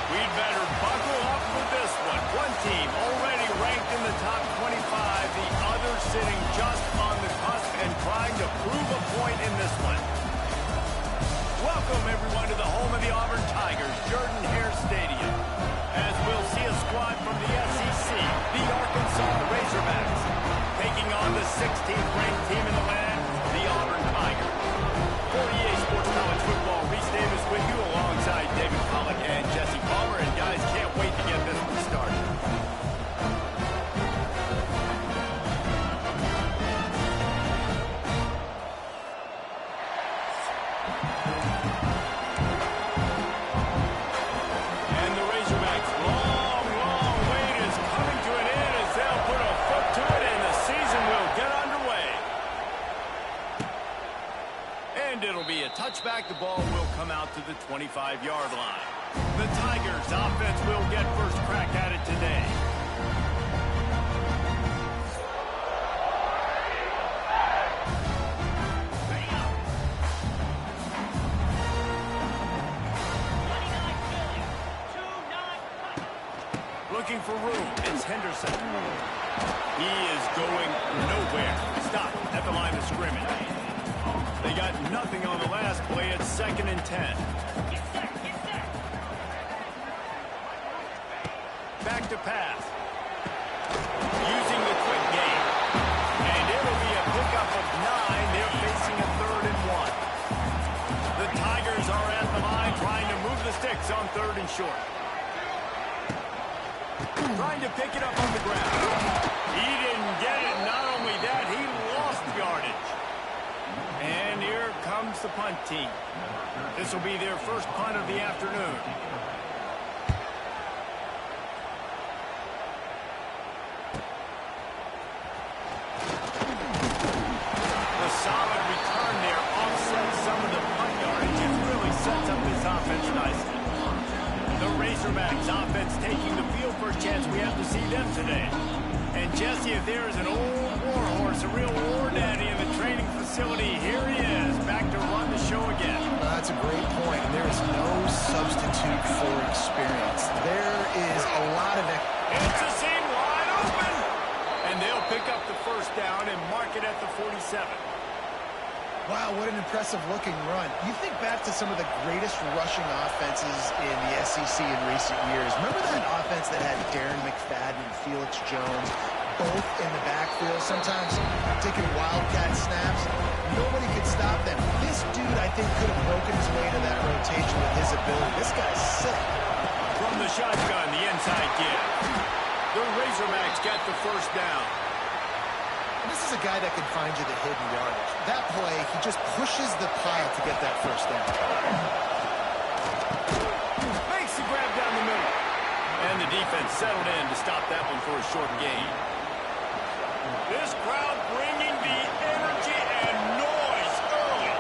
We'd better buckle up for this one. One team already ranked in the top 25, the other sitting just on the cusp and trying to prove a point in this one. Welcome, everyone, to the home of the Auburn Tigers, Jordan-Hare Stadium, as we'll see a squad from the SEC, the Arkansas Razorbacks, taking on the 16th-ranked team in the land, the Auburn Tigers. For EA Sports College Football, Reese Davis with you alongside David Pollack and Jesse Palmer, and guys, can't wait to get this one started. Touchback, the ball will come out to the 25-yard line. The Tigers offense will get first crack at it today. Looking for room, it's Henderson. He is going nowhere. Stop at the line of scrimmage. They got nothing on the last play. It's 2nd and 10. Back to pass. Using the quick game. And it'll be a pickup of 9. They're facing a 3rd and 1. The Tigers are at the line trying to move the sticks on 3rd and short. Trying to pick it up on the ground. He didn't get it. Not only that, he lost yardage. And here comes the punt team. This will be their first punt of the afternoon. The solid return there offsets some of the punt yardage. It really sets up this offense nicely. The Razorbacks offense taking the field for a chance. We have to see them today. And Jesse, if there is an old war horse, a real war daddy in the training facility, here he is, back to run the show again. That's a great point, and there is no substitute for experience. There is a lot of it. It's a seam wide open. And they'll pick up the first down and mark it at the 47. Wow, what an impressive-looking run. You think back to some of the greatest rushing offenses in the SEC in recent years. Remember that offense that had Darren McFadden and Felix Jones both in the backfield, sometimes taking wildcat snaps? Nobody could stop them. This dude, I think, could have broken his way into that rotation with his ability. This guy's sick. From the shotgun, the inside give. The Razorbacks get the first down. This is a guy that can find you the hidden yardage. That play, he just pushes the pile to get that first down. Makes the grab down the middle. And the defense settled in to stop that one for a short gain. This crowd bringing the energy and noise early.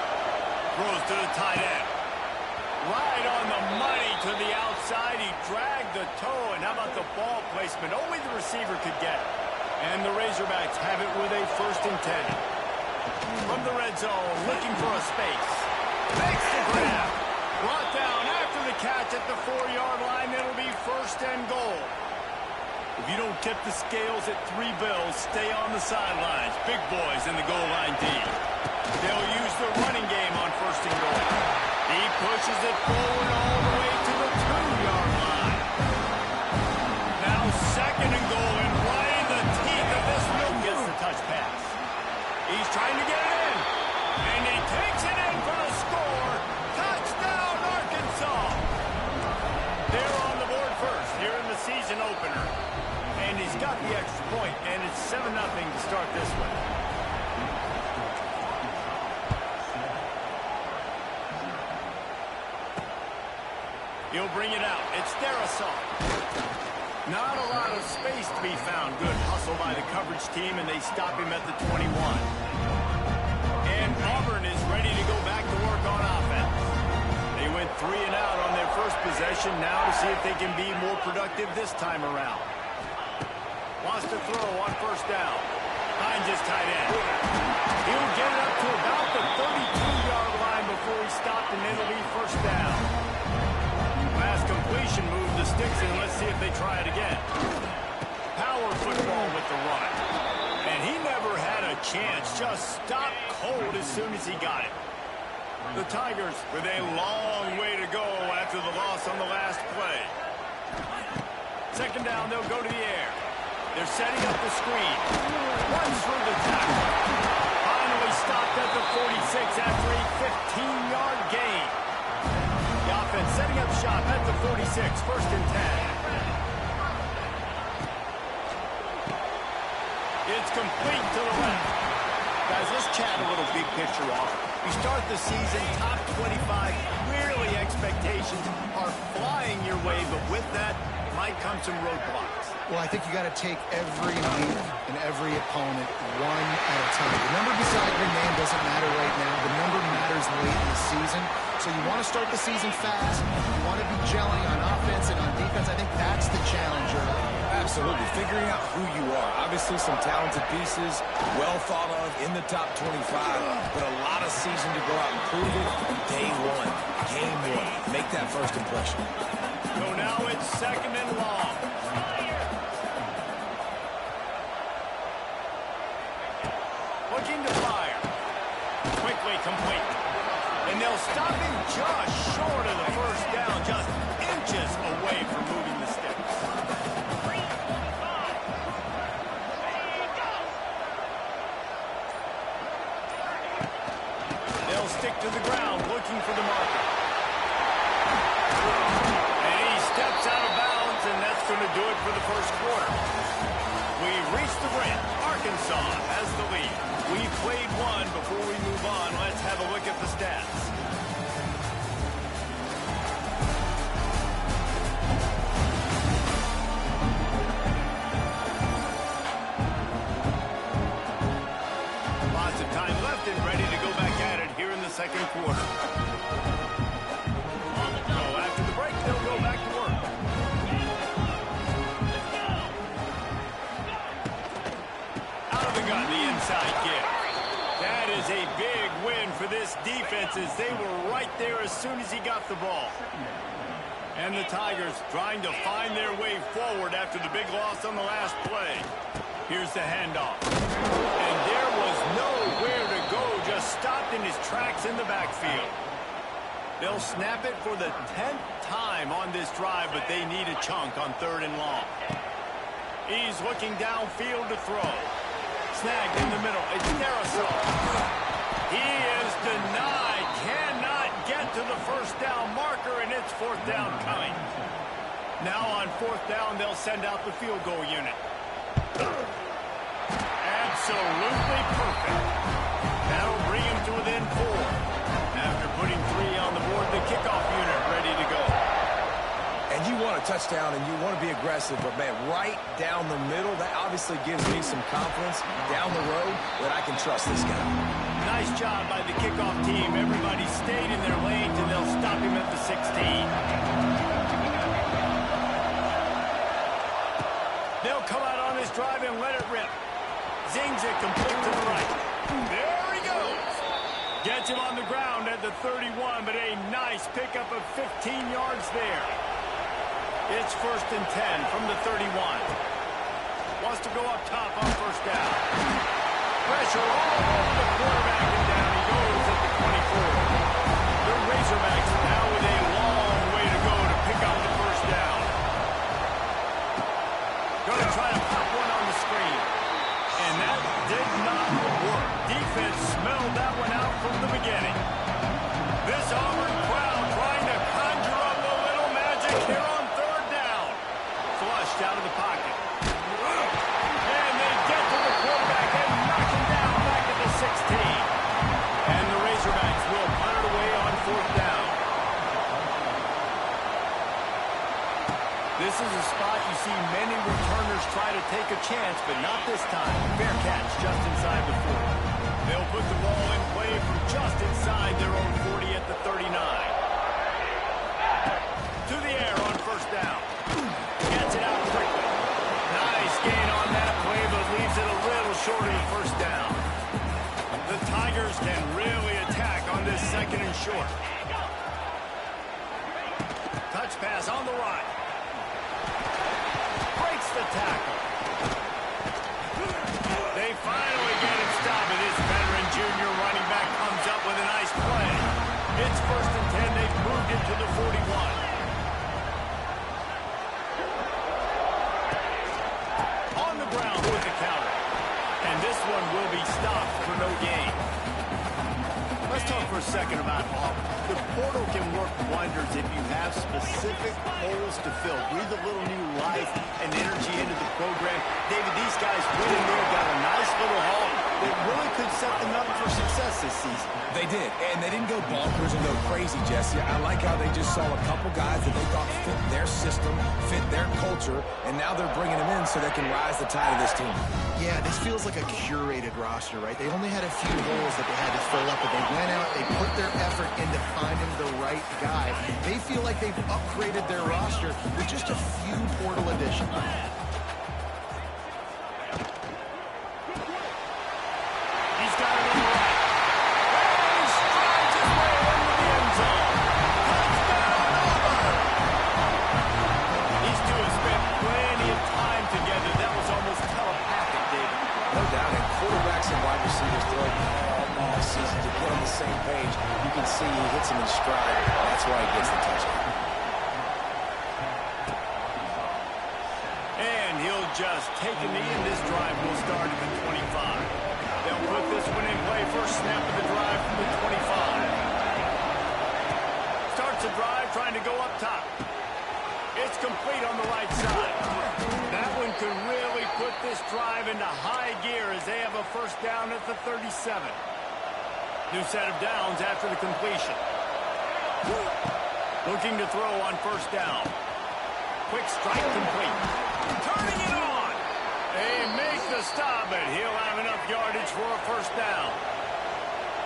Throws to the tight end. Right on the money to the outside. He dragged the toe. And how about the ball placement? Only the receiver could get it. And the Razorbacks have it with a 1st and 10. From the red zone, looking for a space. Makes the grab. Brought down after the catch at the 4-yard line. It'll be 1st and goal. If you don't tip the scales at 3 bills, stay on the sidelines. Big boys in the goal line D. They'll use the running game on 1st and goal. He pushes it forward all the way to the 2-yard line. Now 2nd and goal, and right in the teeth of this middle gets the touch pass. He's trying to get it in, and he takes it in for the score. Touchdown, Arkansas. They're on the board first here in the season opener. And he's got the extra point, and it's 7-0 to start this one. He'll bring it out. It's Darasaw. Not a lot of space to be found. Good hustle by the coverage team, and they stop him at the 21. And Auburn is ready to go back to work on offense. They went 3 and out on their first possession. Now to see if they can be more productive this time around. Wants to throw on 1st down. Finds his tight end. He'll get it up to about the 32-yard line before he stopped, and it'll be 1st down. Last completion moved the see if they try it again. Power football with the run. And he never had a chance. Just stopped cold as soon as he got it. The Tigers with a long way to go after the loss on the last play. Second down, they'll go to the air. They're setting up the screen. Runs through the tackle. Finally stopped at the 46 after a 15-yard gain. The offense setting up shop at the 46, first and 10. It's complete to the left. Guys, let's chat a little big picture off. You start the season top 25. Clearly expectations are flying your way, but with that might come some roadblocks. Well, I think you got to take every week and every opponent one at a time. The number beside your name doesn't matter right now. The number matters late in the season. So you want to start the season fast. You want to be gelling on offense and on defense. I think that's the challenge. Absolutely. Figuring out who you are. Obviously some talented pieces, well thought of in the top 25, but a lot of season to go out and prove it. Day one, game one. Make that first impression. So now it's second and long. Looking to fire. Quickly complete. And they'll stop him just short of the first down, just inches away from moving the sticks. They'll stick to the ground, looking for the marker. And he steps out of bounds, and that's going to do it for the first quarter. We've reached the brink. Arkansas has the lead. We played one. Before we move on, let's have a look at the stats. Lots of time left and ready to go back at it here in the second quarter. So after the break, they'll go back to work. Out of the gun, the inside kick. That is a big win for this defense as they were right there as soon as he got the ball. And the Tigers trying to find their way forward after the big loss on the last play. Here's the handoff. And there was nowhere to go, just stopped in his tracks in the backfield. They'll snap it for the 10th time on this drive, but they need a chunk on third and long. He's looking downfield to throw. Snagged in the middle. It's Darisaw. He is denied. Cannot get to the first down marker, and it's fourth down coming. Now on fourth down, they'll send out the field goal unit. Absolutely perfect. That'll bring him to within 4. After putting 3 on the board, the kickoff unit ready to go. And you want a touchdown and you want to be aggressive, but man, right down the middle, that obviously gives me some confidence down the road that I can trust this guy. Nice job by the kickoff team. Everybody stayed in their lanes, and they'll stop him at the 16. They'll come out on this drive and let it rip. Zings it complete to the right. There he goes. Gets him on the ground at the 31, but a nice pickup of 15 yards there. It's first and 10 from the 31. Wants to go up top on first down. Pressure all over the quarterback, and down he goes at the 24. The Razorbacks now with a long way to go to pick up the first down. Going to try to pop one on the screen. And that did not work. Defense smelled that one out from the beginning. This Auburn crowd trying to conjure up a little magic here on third down. Flushed out of the pocket. And they get to the quarterback and knock him down back at the 16. And the Razorbacks will punt it away on fourth down. This is a spot you see many returners try to take a chance, but not this time. Fair catch just inside the 40. They'll put the ball in play from just inside their own 40 at the 39. To the air on first down. Gets it out quickly. Nice gain on that play, but leaves it a little short of the first down. The Tigers can really attack on this second and short. Touch pass on the right. tackle. They finally get him stopped, and this veteran junior running back comes up with a nice play. It's 1st and 10. They've moved it to the 41. On the ground with the counter. And this one will be stopped for no gain. Let's talk for a second about Auburn. The portal can work wonders if you have specific holes to fill. Breathe a little new life and energy into the program. David, these guys went in there, got a nice little haul that really could set them up for success this season. They did, and they didn't go bonkers and go crazy, Jesse. I like how they just saw a couple guys that they thought fit their system, fit their culture, and now they're bringing them in so they can rise the tide of this team. Yeah, this feels like a curated roster, right? They only had a few holes that they had to fill up, but they went out, they put their effort into finding the right guy. They feel like they've upgraded their roster with just a few portal additions. He's got it on the right. And he strides his way into the end zone. Touchdown, Auburn! These two have spent plenty of time together. That was almost telepathic, David. No doubt, and quarterbacks and wide receivers throw all season to get on the same page. You can see he hits him in stride. That's why he gets the touchdown. And he'll just take a knee, and this drive will start at the 25. They'll put this one in play. First snap of the drive from the 25. Starts the drive, trying to go up top. It's complete on the right side. That one could really put this drive into high gear as they have a first down at the 37. New set of downs after the completion. Looking to throw on first down. Quick strike complete. Turning it on. They make the stop, but he'll have enough yardage for a first down.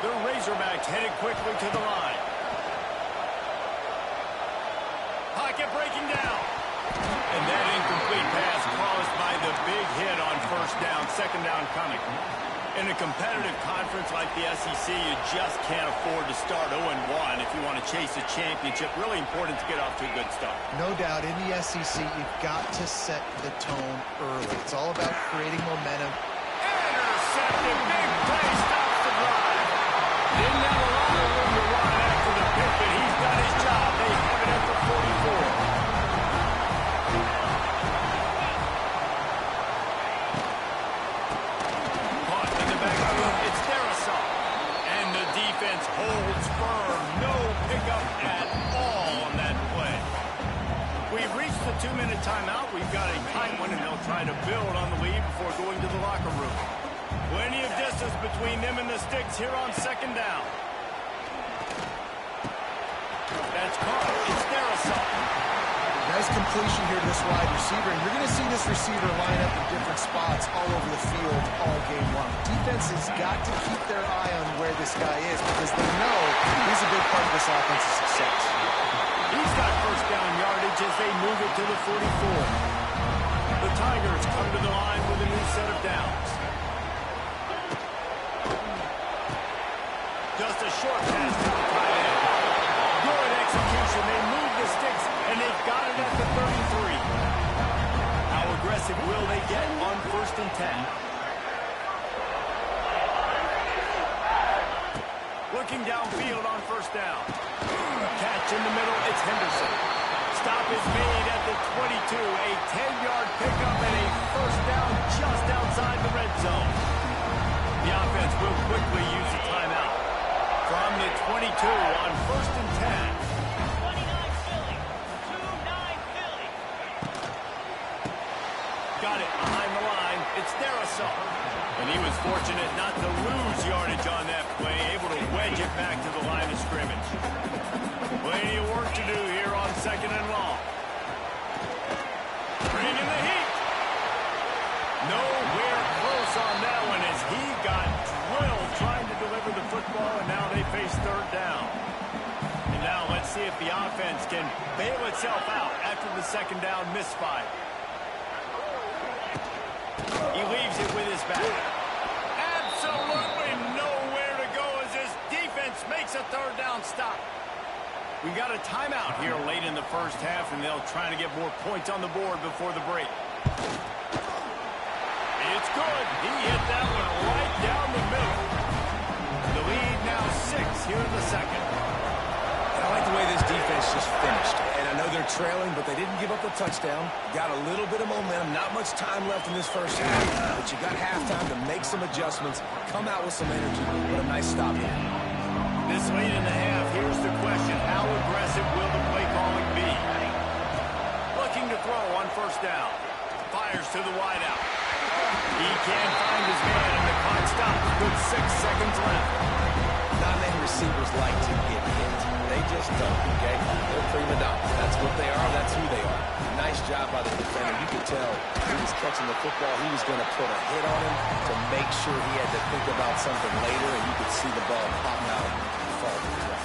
The Razorbacks headed quickly to the line. Pocket breaking down. And that incomplete pass caused by the big hit on first down. Second down coming. In a competitive conference like the SEC, you just can't afford to start 0-1 if you want to chase a championship. Really important to get off to a good start. No doubt, in the SEC, you've got to set the tone early. It's all about creating momentum. Intercepted. Big play stops the drive. Didn't have a lot of room to run after the pick, but he's done his job. They have it at the 44. Holds firm. No pickup at all on that play. We've reached the 2-minute timeout. We've got a tight one, and they'll try to build on the lead before going to the locker room. Plenty of distance between them and the sticks here on second down. That's caught. It's their assault. Nice completion here to this wide receiver, and you're going to see this receiver line up in different spots all over the field all game long. Defense has got to keep their eye on where this guy is because they know he's a big part of this offense's success. He's got first down yardage as they move it to the 44. The Tigers come to the line with a new set of downs. Just a short pass to the tight end. Good execution. They move the sticks, and they've got it at the 33. How aggressive will they get on 1st and 10? Looking downfield on first down. Catch in the middle. It's Henderson. Stop is made at the 22. A 10-yard pickup and a first down just outside the red zone. The offense will quickly use a timeout. From the 22 on 1st and 10. Got it behind the line. It's their assault. And he was fortunate not to lose yardage on that play, able to wedge it back to the line of scrimmage. Plenty of work to do here on second and long. Bringing the heat. Nowhere close on that one as he got drilled trying to deliver the football, and now they face third down. And now let's see if the offense can bail itself out after the second down misfire. He leaves it with his back. Absolutely nowhere to go as this defense makes a third down stop. We got a timeout here late in the first half, and they'll try to get more points on the board before the break. It's good. He hit that one right down the middle. The lead now 6 here in the second. And I like the way this defense just finished. And I know they're trailing, but they didn't give up a touchdown. Got a little bit of momentum. Not much time left in this first half, but you got halftime to make some adjustments, come out with some energy. What a nice stop here. This late in the half, here's the question. How aggressive will the play calling be? Looking to throw on first down. Fires to the wideout. He can't find his man, and the clock stops with 6 seconds left. Not many receivers like to get hit. They just don't, okay? They're prima donnas. That's what they are. That's who they are. Nice job by the defender. You could tell he was catching the football. He was going to put a hit on him to make sure he had to think about something later, and you could see the ball pop out and fall to the ground.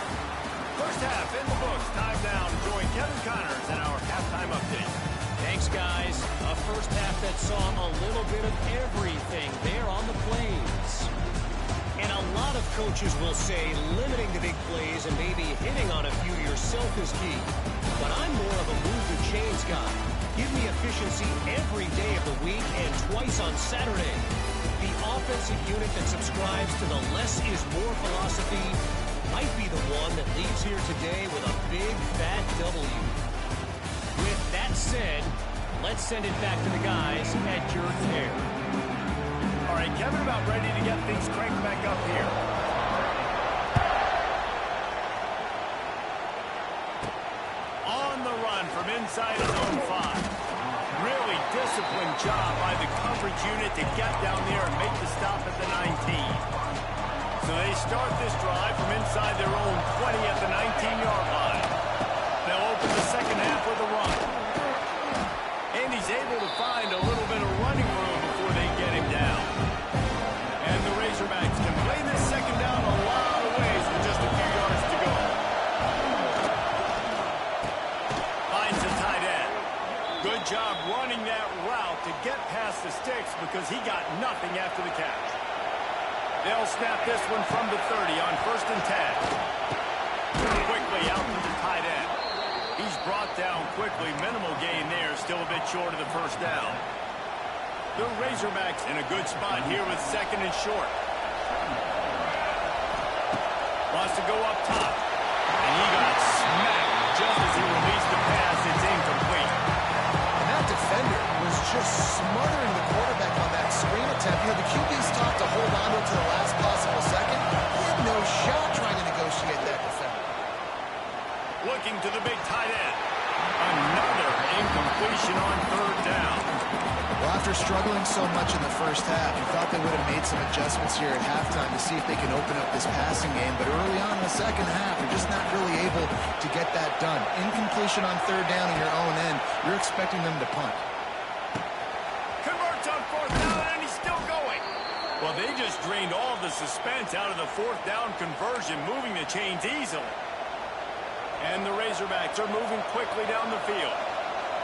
First half in the books. Time now to join Kevin Connors in our halftime update. Thanks, guys. A first half that saw a little bit of everything there on the plains. And a lot of coaches will say limiting the big plays and maybe hitting on a few yourself is key. But I'm more of a move the chains guy. Give me efficiency every day of the week and twice on Saturday. The offensive unit that subscribes to the less is more philosophy might be the one that leaves here today with a big fat W. With that said, let's send it back to the guys at your care. All right, Kevin, about ready to get things cranked back up here. On the run from inside his own 5. Really disciplined job by the coverage unit to get down there and make the stop at the 19. So they start this drive from inside their own 20 at the 19-yard line. They'll open the second half with a run. And he's able to find a little bit of running room before they get him down. And the Razorbacks can play this second down a lot of ways with just a few yards to go. Finds a tight end. Good job running that route to get past the sticks because he got nothing after the catch. They'll snap this one from the 30 on 1st and 10. Quickly out to the tight end. He's brought down quickly. Minimal gain there. Still a bit short of the first down. The Razorbacks in a good spot here with 2nd and short. Wants to go up top. And he got smacked just as he released the pass. It's incomplete. And that defender was just smothering the quarterback on that screen attempt. You know, the QB's taught to hold on to it to the last possible second. He had no shot trying to negotiate that defender. Looking to the big tight end. Another incompletion on 3rd down. Well, after struggling so much in the first half, you thought they would have made some adjustments here at halftime to see if they can open up this passing game. But early on in the second half, they're just not really able to get that done. Incompletion on 3rd down in your own end, you're expecting them to punt. Converts on 4th down, and he's still going. Well, they just drained all the suspense out of the 4th down conversion, moving the chains easily. And the Razorbacks are moving quickly down the field.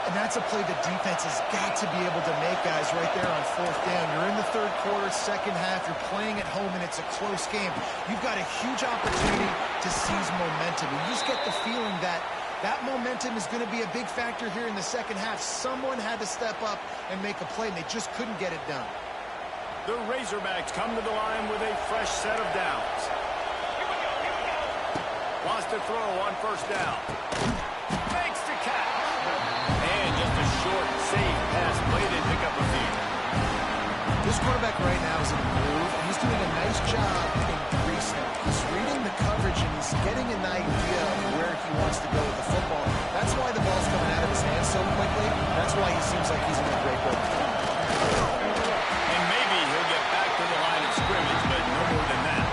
And that's a play the defense has got to be able to make, guys, right there on 4th down. You're in the 3rd quarter, second half. You're playing at home, and it's a close game. You've got a huge opportunity to seize momentum. You just get the feeling that that momentum is going to be a big factor here in the second half. Someone had to step up and make a play, and they just couldn't get it done. The Razorbacks come to the line with a fresh set of downs. Wants to throw on 1st down. Makes the catch. And just a short, safe pass play to pick up a few. This quarterback right now is in a groove, and he's doing a nice job increasing. He's reading the coverage, and he's getting an idea of where he wants to go with the football. That's why the ball's coming out of his hands so quickly. That's why he seems like he's in a great rhythm. And maybe he'll get back to the line of scrimmage, but no more than that.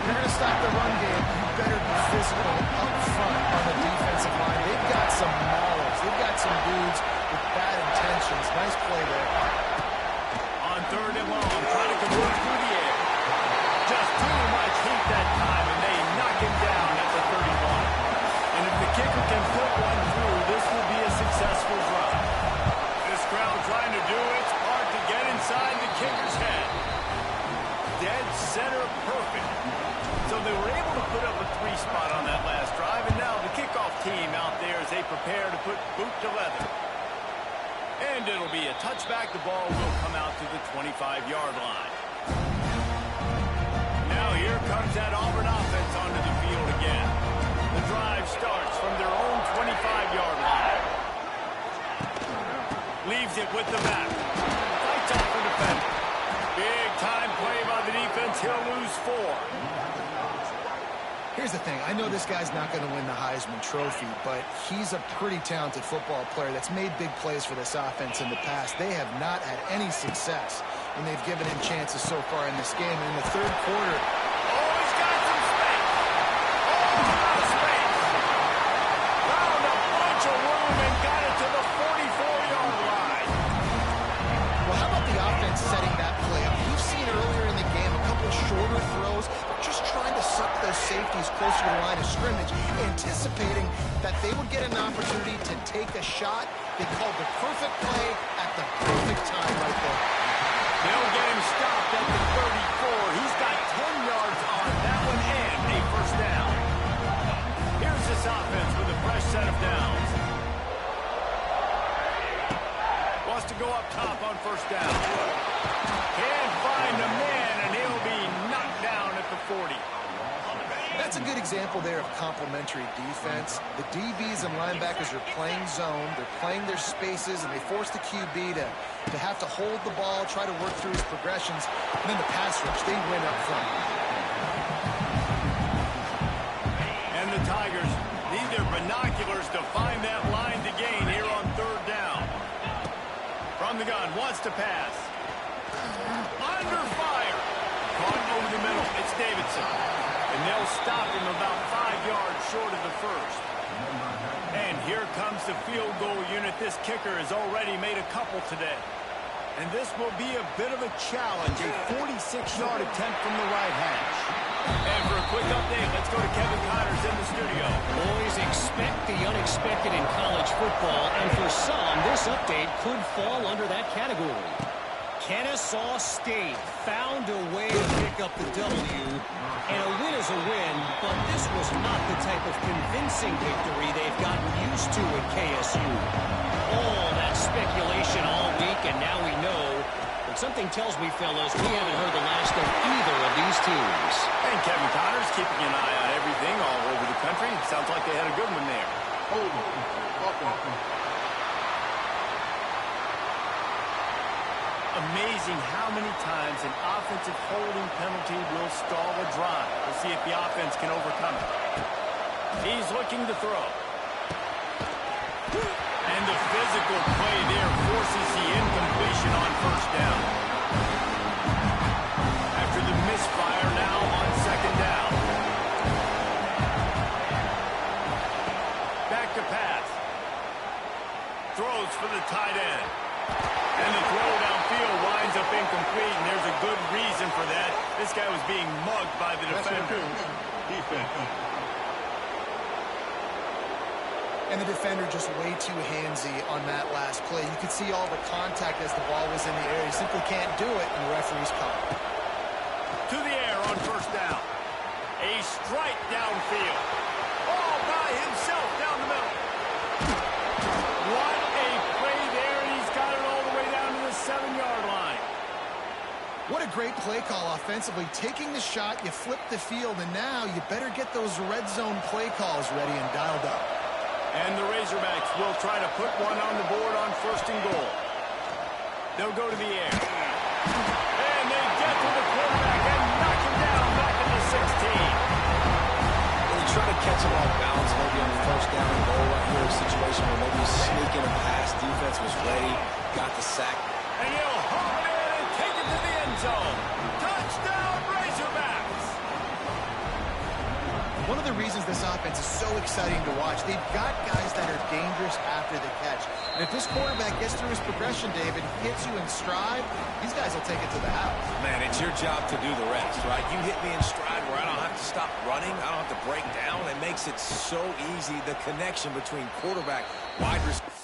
You're going to stop the run game, you better be physical up front on the defensive line. They've got some maulers. They've got some dudes with bad intentions. Nice play there. On 3rd and long, trying to convert through the air. Just too much heat that time, and they knock him down at the 31. And if the kicker can put one through, this will be a successful drive. This crowd trying to do its part to get inside the kicker's head. Dead center perfect. So they were able to put up a 3 spot on that last drive, and now the kickoff team out there as they prepare to put boot to leather. And it'll be a touchback. The ball will come out to the 25-yard line. Now here comes that Auburn offense onto the field again. The drive starts from their own 25-yard line. Leaves it with the back. Fights off the defender. Big time play by the defense. He'll lose 4. Here's the thing. I know this guy's not going to win the Heisman Trophy, but he's a pretty talented football player that's made big plays for this offense in the past. They have not had any success when they've given him chances so far in this game. In the third quarter, He's got some space. A lot of space. Found a bunch of room and got it to the 44-yard line. well, how about the offense setting that play up? We've seen earlier in the game a couple shorter throws, just trying to suck those safeties closer to the line of scrimmage, anticipating that they would get an opportunity to take a shot. They called the perfect play at the perfect time right there. They'll get him stopped at the 34. He's got 10 yards on that one and a first down. Here's this offense with a fresh set of downs. Wants to go up top on first down. Can't find a man, and he'll be knocked down at the 40. That's a good example there of complementary defense. The DBs and linebackers are playing zone. They're playing their spaces, and they force the QB to have to hold the ball, try to work through his progressions. And then the pass rush, they win up front. And the Tigers need their binoculars to find that line to gain here on third down. From the gun, wants to pass. Under fire. Caught over the middle. It's Davidson. And they'll stop him about 5 yards short of the first. And here comes the field goal unit. This kicker has already made a couple today. And this will be a bit of a challenge, a 46-yard attempt from the right hash. And for a quick update, let's go to Kevin Connors in the studio. Boys, expect the unexpected in college football, and for some, this update could fall under that category. Kennesaw State found a way to pick up the W, and a win is a win, but this was not the type of convincing victory they've gotten used to at KSU. All that speculation all week, and now we know. But something tells me, fellas, we haven't heard the last of either of these teams. And Kevin Connors keeping an eye on everything all over the country. It sounds like they had a good one there. Amazing how many times an offensive holding penalty will stall a drive. We'll see if the offense can overcome it. He's looking to throw. And the physical play there forces the incompletion on first down. After the misfire now on second down. Back to pass. Throws for the tight end. And the throw downfield winds up incomplete, and there's a good reason for that. This guy was being mugged by the defender. And the defender just way too handsy on that last play. You could see all the contact as the ball was in the air. He simply can't do it, and the referee's caught. To the air on first down. A strike downfield. All by himself down the middle. What a play there, and he's got it all the way down to the 7-yard line. What a great play call offensively. Taking the shot, you flip the field, and now you better get those red zone play calls ready and dialed up. And the Razorbacks will try to put one on the board on first and goal. They'll go to the air. And they get to the quarterback and knock him down back at the 16. When you try to catch him off balance, maybe on the first down and goal right here, a situation where maybe sneaking a pass, defense was ready, got the sack. And he'll haul it in and take it to the end zone. Touchdown, Razorbacks! One of the reasons this offense is so exciting to watch, they've got guys that are dangerous after the catch. And if this quarterback gets through his progression, David, hits you in stride, these guys will take it to the house. Man, it's your job to do the rest, right? You hit me in stride where I don't have to stop running. I don't have to break down. It makes it so easy, the connection between quarterback, wide receiver.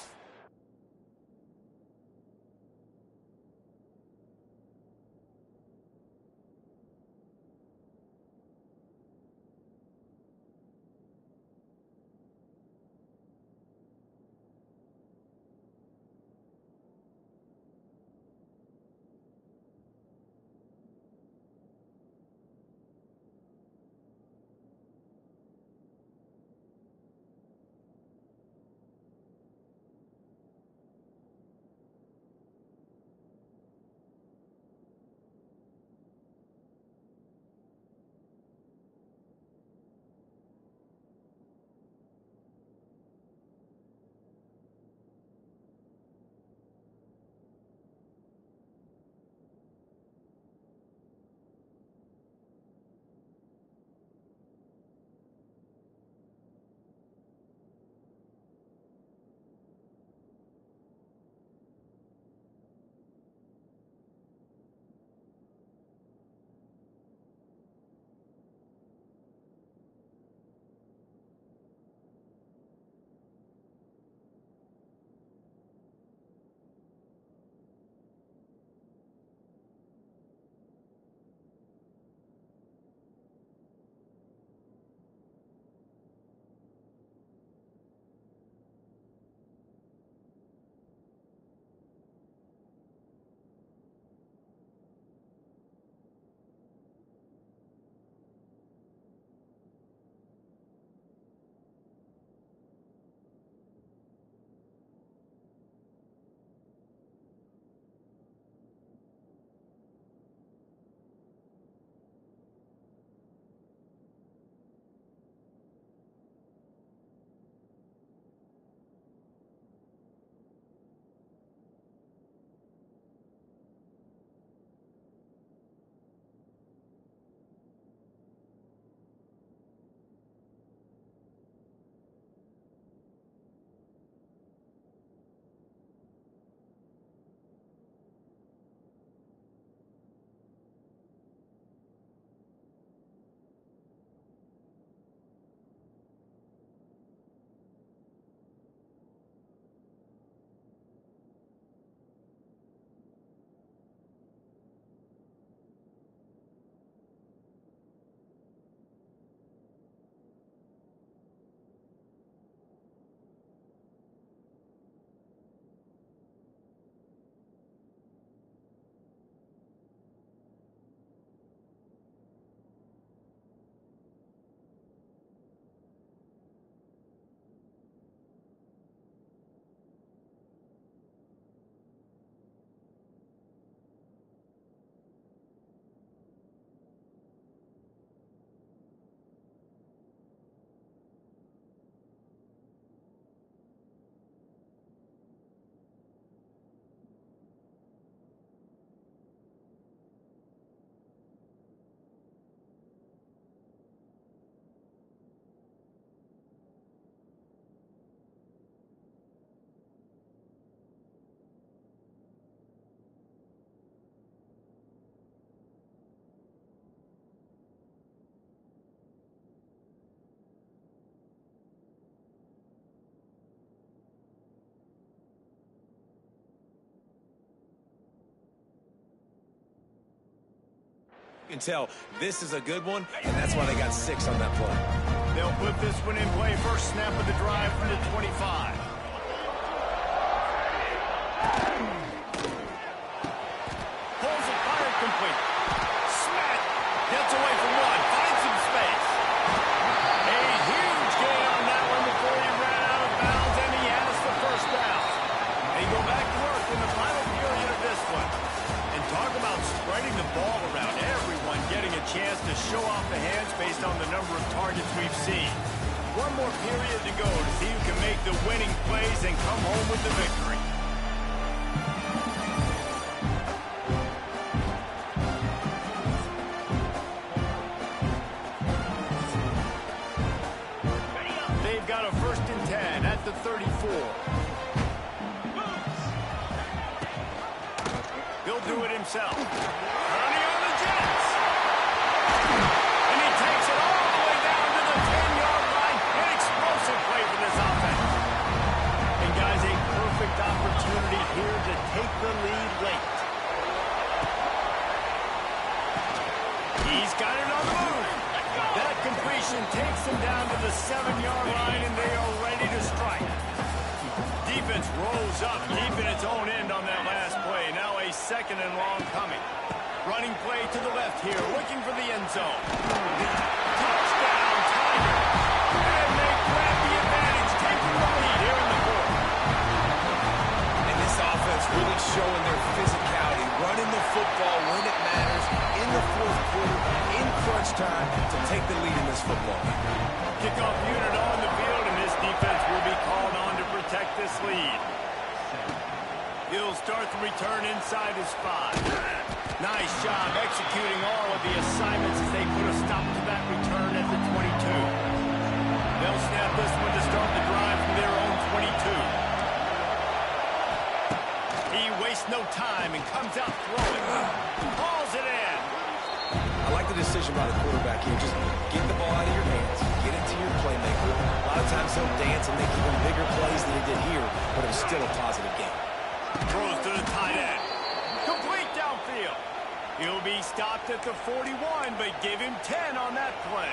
can tell this is a good one, and that's why they got 6 on that play. They'll put this one in play. First snap of the drive from the 25. Pulls it, fired complete. Smith gets away from one, finds some space. A huge gain on that one before he ran out of bounds, and he has the first down. They go back to work in the final period of this one. And talk about spreading the ball around. Everyone getting a chance to show off the hands based on the number of targets we've seen. One more period to go to see who can make the winning plays and come home with the victory. They've got a 1st and 10 at the 34. He'll do it himself. Running on the Jets. And he takes it all the way down to the 10-yard line. An explosive play for this offense. And guys, a perfect opportunity here to take the lead late. He's got it on the move. That completion takes him down to the 7-yard line, and they are ready to strike. Defense rolls up deep in its own end on that last play. Now a 2nd and long coming. Running play to the left here, looking for the end zone. Touchdown, Tiger. And they grab the advantage, taking the lead here in the 4th. And this offense really showing their physicality, running the football when it matters, in the 4th quarter, in crunch time, to take the lead in this football game. Kickoff unit on the field, and this defense will be called on to protect this lead. He'll start the return inside his 5. Nice job executing all of the assignments as they put a stop to that return at the 22. They'll snap this one to start the drive from their own 22. He wastes no time and comes out throwing. Hauls it in. I like the decision by the quarterback here. Just get the ball out of your hands. Get it to your playmaker. A lot of times he'll dance and make even bigger plays than he did here, but it was still a positive game. Throws to the tight end. Complete downfield. He'll be stopped at the 41, but give him 10 on that play.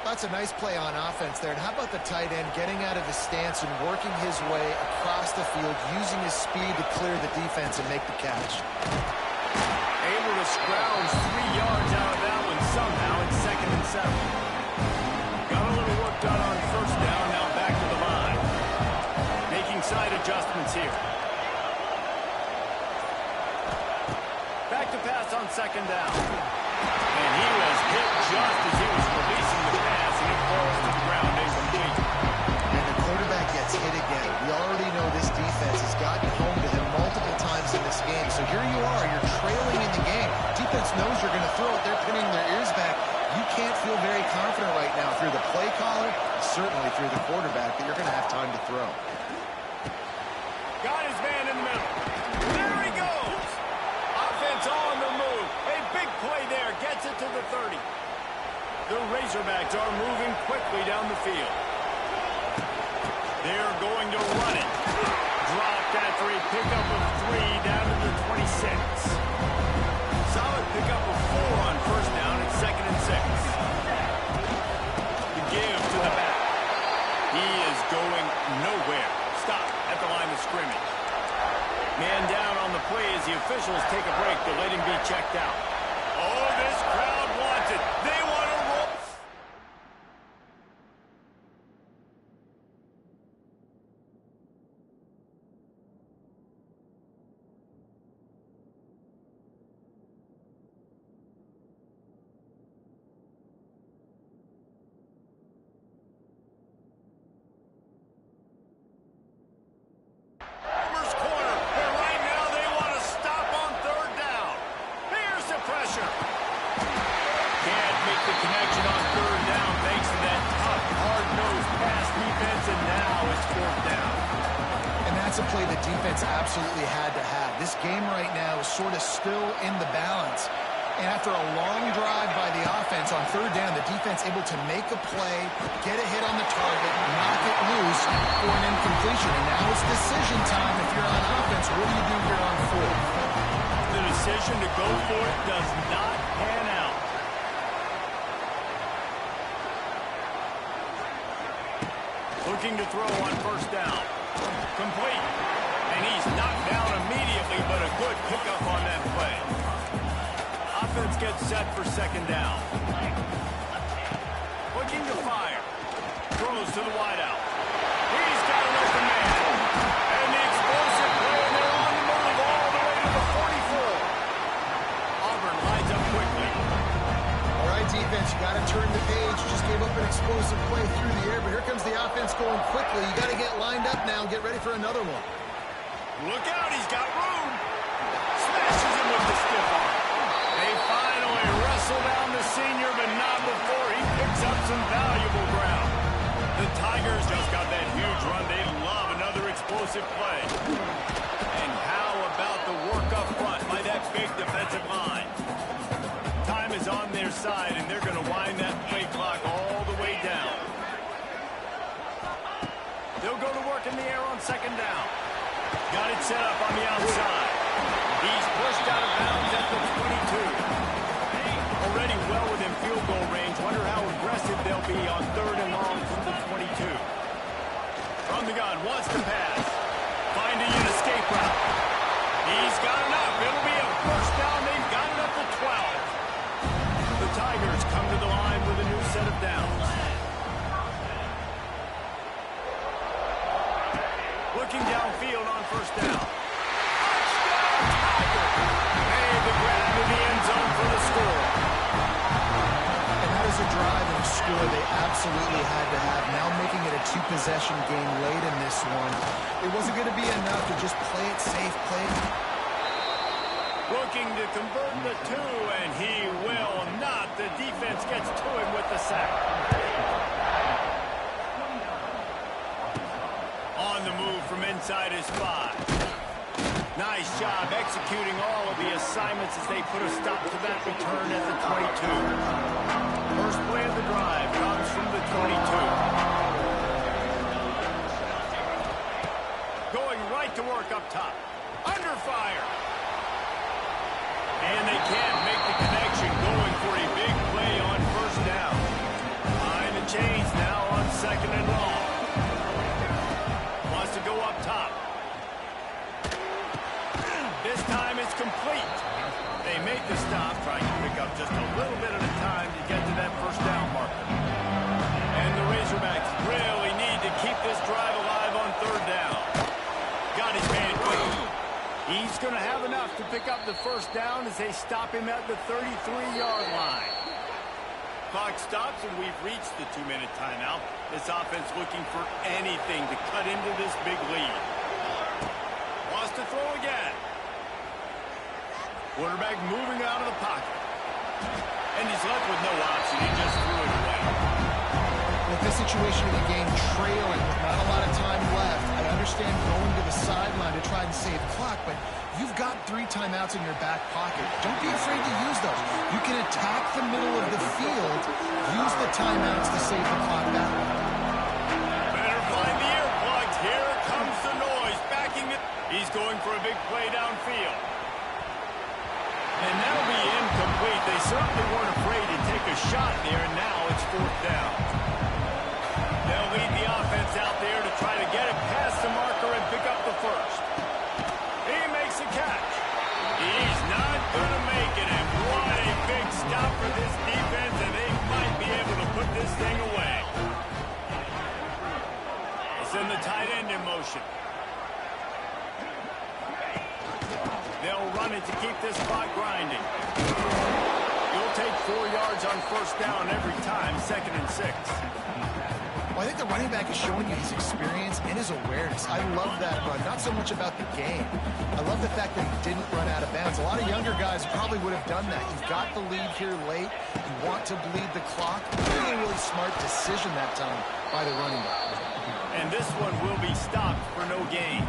That's a nice play on offense there. And how about the tight end getting out of his stance and working his way across the field, using his speed to clear the defense and make the catch. Able to scrounge 3 yards out of that one somehow in 2nd and 7. Got a little work done on 1st down, now back to the line. Making side adjustments here. Back to pass on 2nd down. And he was hit just as he was releasing the pass, and it falls to the ground incomplete. And the quarterback gets hit again. We already know this defense has gotten home to him multiple times in this game. So here you are, you're trailing in the game. Defense knows you're going to throw it. They're pinning their ears back. You can't feel very confident right now through the play caller, certainly through the quarterback, that you're going to have time to throw. Got his man in the middle. There he goes. Offense on the move. A big play there. Gets it to the 30. The Razorbacks are moving quickly down the field. They're going to run it. Dropped after a pickup of 3 down to the 26. Solid pickup of 4 on 1st down at 2nd and 6. The give to the back. He is going nowhere. Stop at the line of scrimmage. Man down on the play as the officials take a break to let him be checked out. Oh, this crowd wants it. They want to roll. That's a play the defense absolutely had to have. This game right now is sort of still in the balance. And after a long drive by the offense on 3rd down, the defense able to make a play, get a hit on the target, knock it loose for an incompletion. And now it's decision time if you're on offense. What do you do here on 4th? The decision to go for it does not pan out. Looking to throw on first down. Complete. And he's knocked down immediately, but a good pickup on that play. Offense gets set for second down. Looking to fire. Throws to the wideout. He's got an open man. And the explosive play, and they're on the move all the way to the 44. Auburn lines up quickly. All right, defense, you got to turn the page. Just gave up an explosive play through the air, but here comes the offense going quickly. You got to get lined up now and get ready for another one. Look out, he's got room. Smashes him with the stiff arm. They finally wrestle down the senior, but not before he picks up some valuable ground. The Tigers just got that huge run. They love another explosive play. And how about the work up front by that big defensive line? Time is on their side, and they're going to wind that play clock all the way down. They'll go to work in the air on second down. Got it set up on the outside. He's pushed out of bounds at the 22. Already well within field goal range. Wonder how aggressive they'll be on third and long from the 22. From the gun, wants to pass. Finding an escape route. He's got enough. It'll be a first down. They've got it up to 12. The Tigers come to the line with a new set of downs. Looking downfield on first down. Touchdown, Tigers! Made the grab in the end zone for the score. And that is a drive and a score they absolutely had to have. Now making it a two-possession game late in this one. It wasn't going to be enough to just play it safe, play it. Looking to convert the two, and he will not. The defense gets to him with the sack. On the move from inside his 5. Nice job executing all of the assignments as they put a stop to that return at the 22. First play of the drive comes from the 22. Going right to work up top. Under fire. And they can't make the connection, going for a big play on first down. Behind the chains now on second and long. Wants to go up top. This time it's complete. They make the stop, trying to pick up just a little bit at a time to get to that first down marker. And the Razorbacks really need to keep this drive alive on third down. Got his man quick. He's going to have enough to pick up the first down as they stop him at the 33-yard line. Clock stops, and we've reached the 2-minute timeout. This offense looking for anything to cut into this big lead. Wants to throw again. Quarterback moving out of the pocket. And he's left with no option. He just threw it away. With this situation of the game trailing with not a lot of time left, I understand going to the sideline to try and save clock, but you've got 3 timeouts in your back pocket. Don't be afraid to use those. You can attack the middle of the field, use the timeouts to save the clock that way. Better find the earplugs. Here comes the noise. Backing it. He's going for a big play downfield. And that'll be incomplete. They certainly weren't afraid to take a shot there, and now it's fourth down. They'll lead the offense out there to try to get it past the marker and pick up the first. He makes a catch. He's not going to make it, and what a big stop for this defense, and they might be able to put this thing away. They send the tight end in motion. They'll run it to keep this clock grinding. You'll take 4 yards on first down every time, 2nd and 6. Well, I think the running back is showing you his experience and his awareness. I love that run, not so much about the game. I love the fact that he didn't run out of bounds. A lot of younger guys probably would have done that. You've got the lead here late. You want to bleed the clock. Really, really smart decision that time by the running back. And this one will be stopped for no gain.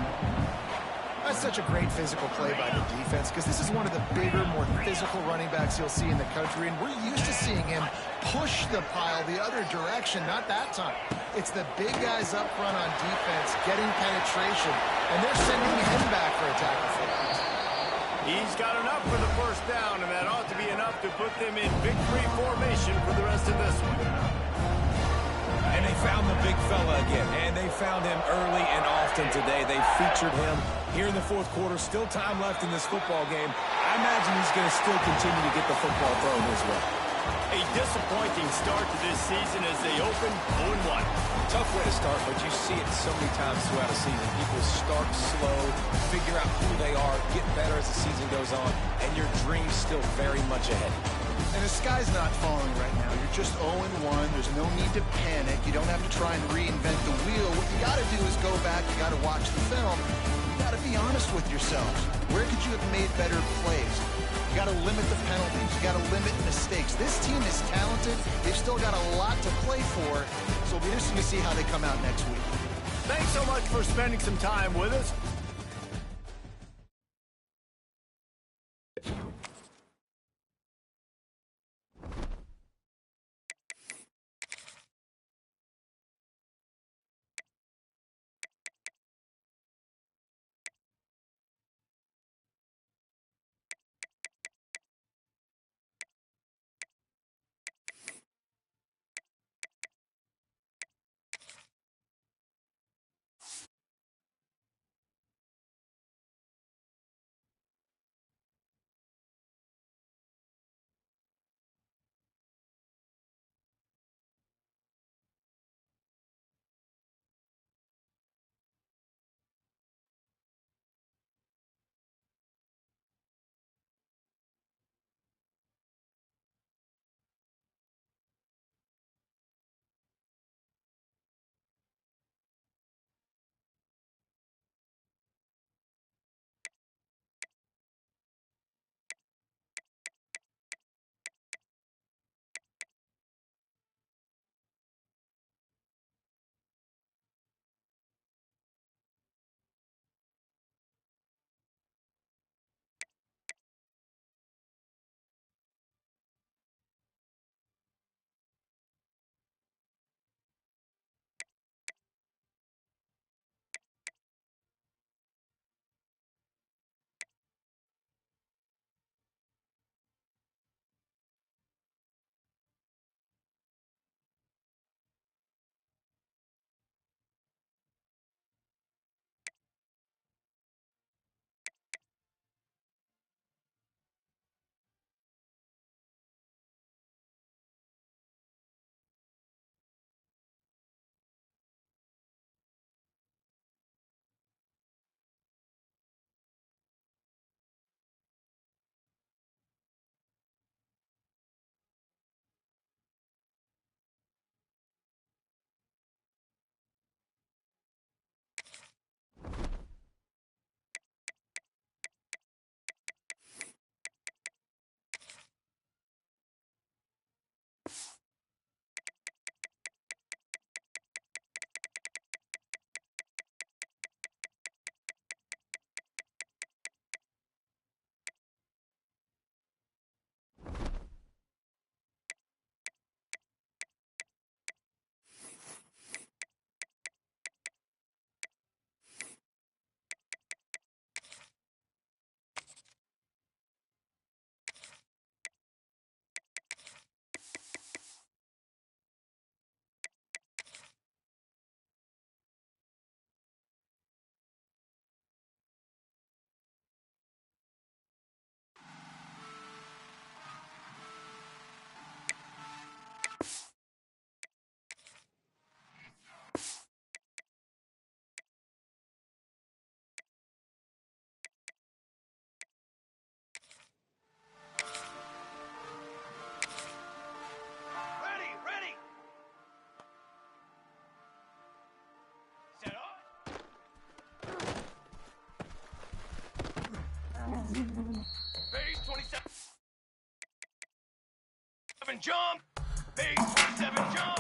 That's such a great physical play by the defense because this is one of the bigger, more physical running backs you'll see in the country, and we're used to seeing him push the pile the other direction. Not that time. It's the big guys up front on defense getting penetration, and they're sending him back for a tackle for that. He's got enough for the first down, and that ought to be enough to put them in victory formation for the rest of this one. And they found the big fella again, and they found him early and often today. They featured him here in the fourth quarter. Still time left in this football game. I imagine he's going to still continue to get the football thrown his way. A disappointing start to this season as they open 0-1. Tough way to start, but you see it so many times throughout a season. People start slow, figure out who they are, get better as the season goes on, and your dream's still very much ahead. And the sky's not falling right now. You're just 0-1. There's no need to panic. You don't have to try and reinvent the wheel. What you got to do is go back. You got to watch the film. You got to be honest with yourselves. Where could you have made better plays? You got to limit the penalties. You got to limit mistakes. This team is talented. They've still got a lot to play for. So it'll be interesting to see how they come out next week. Thanks so much for spending some time with us. Base 27 jump. Base 27 jump.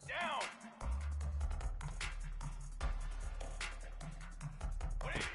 Down. 180.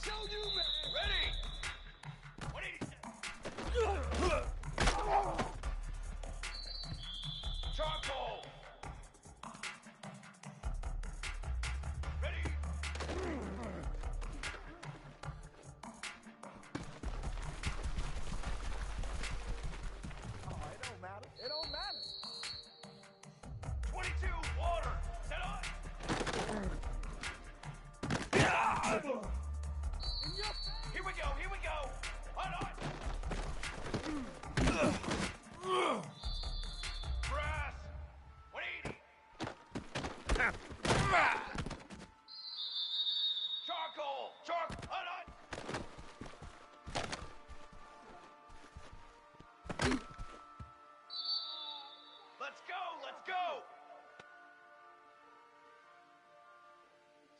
show you, man. Ready. 187. Charcoal. Ready. Oh, it don't matter. It don't matter. 22. Water. Set on. Here we go. Here we go. Hold on. Brass. 180. Charcoal. Hold on. Let's go. Let's go.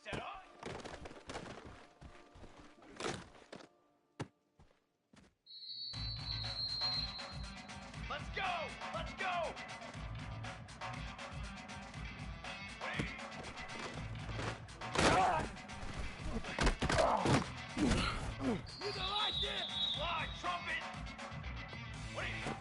Set on. Let's go. Let's go. Wait. You don't like this. Slide, trumpet. Wait.